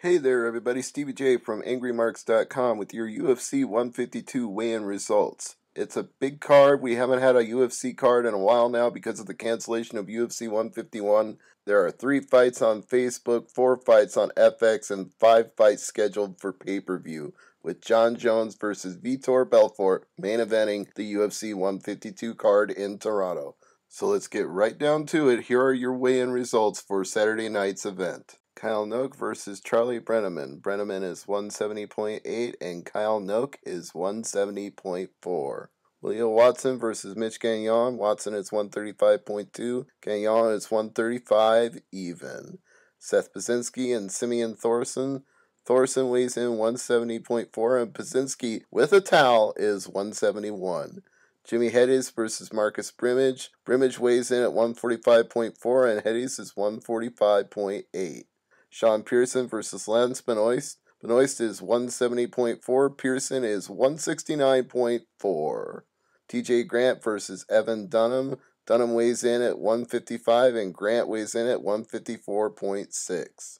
Hey there everybody, Stevie J from AngryMarks.com with your UFC 152 weigh-in results. It's a big card. We haven't had a UFC card in a while now because of the cancellation of UFC 151. There are 3 fights on Facebook, 4 fights on FX, and 5 fights scheduled for pay-per-view, with Jon Jones versus Vitor Belfort main eventing the UFC 152 card in Toronto. So let's get right down to it. Here are your weigh-in results for Saturday night's event. Kyle Noke versus Charlie Brenneman. Brenneman is 170.8 and Kyle Noke is 170.4. Leo Watson versus Mitch Gagnon. Watson is 135.2. Gagnon is 135 even. Seth Pazinski and Simeon Thorson. Thorson weighs in 170.4 and Pazinski with a towel is 171. Jimmy Hedges versus Marcus Brimage. Brimage weighs in at 145.4 and Hedges is 145.8. Sean Pearson versus Lance Benoist. Benoist is 170.4. Pearson is 169.4. TJ Grant versus Evan Dunham. Dunham weighs in at 155 and Grant weighs in at 154.6.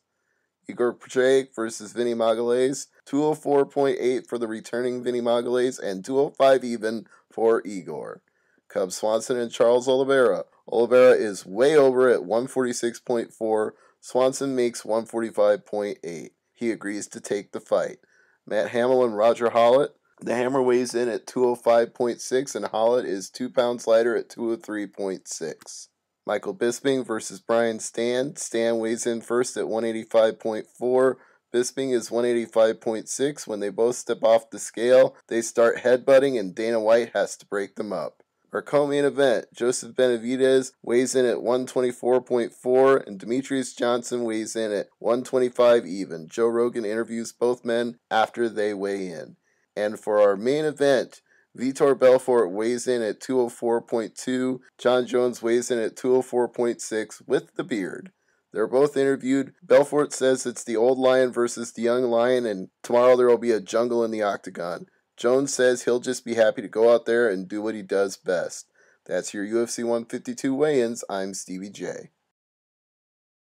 Igor Patrick versus Vinny Magalhaes. 204.8 for the returning Vinny Magalhaes and 205 even for Igor. Cub Swanson and Charles Oliveira. Oliveira is way over at 146.4. Swanson makes 145.8. He agrees to take the fight. Matt Hamill and Roger Hollett. The Hammer weighs in at 205.6 and Hollett is 2 pounds lighter at 203.6. Michael Bisping versus Brian Stann. Stann weighs in first at 185.4. Bisping is 185.6. When they both step off the scale, they start headbutting and Dana White has to break them up. Our co-main event, Joseph Benavidez weighs in at 124.4 and Demetrius Johnson weighs in at 125 even. Joe Rogan interviews both men after they weigh in. And for our main event, Vitor Belfort weighs in at 204.2. Jon Jones weighs in at 204.6 with the beard. They're both interviewed. Belfort says it's the old lion versus the young lion and tomorrow there will be a jungle in the octagon. Jones says he'll just be happy to go out there and do what he does best. That's your UFC 152 weigh-ins. I'm Stevie J.